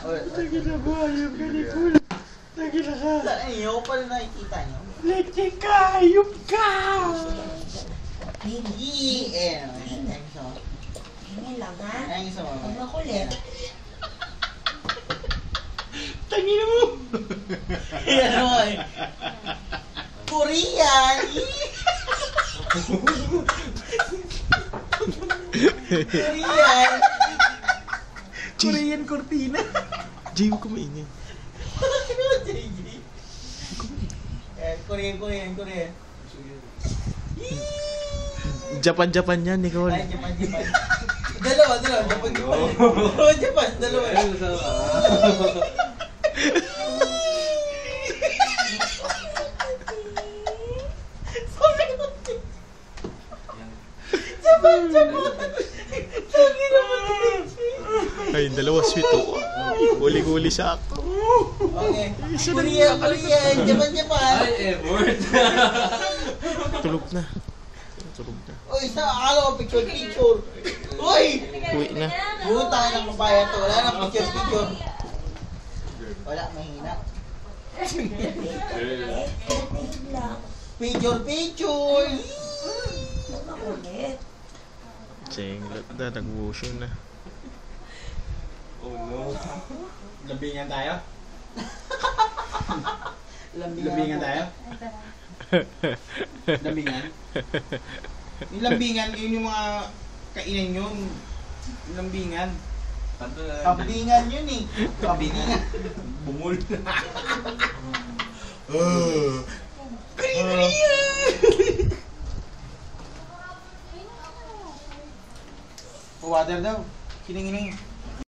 Tagina mo, ayop ka ni Pool. Tagina ka. Saan inyo? Ako pala nakikita nyo. Lecting ka, ayop ka! Hindi eh. Hindi lang ha? Ayun sa mga. Huwag makulit. Tagina mo! Yan o eh. Korean! Korean! Korean cortina. Jay, huwag kumaingay. Korean. Japan yan, Nicole. Ay, Japan. Dalawa. Japan. Dalawa. Japan. Ay, dalawa sweet oh. Huli-huli siya ako. Okay. Korean. Japan. Ay, Edward. Tulog na. Uy, sa akala ko picture. Uy! Uwi na. Buta ng papaya to. Wala na picture. Wala, mahina. Picture. Huwag makulit. Cheng, na, nag-wusho na. Oh no. Lambingan tayo? Lambingan tayo? Lambingan? Yung lambingan, yun yung mga kainan yun. Yung lambingan. Kambingan yun eh. Kambingan. Bumul. Water daw. Kining-kining.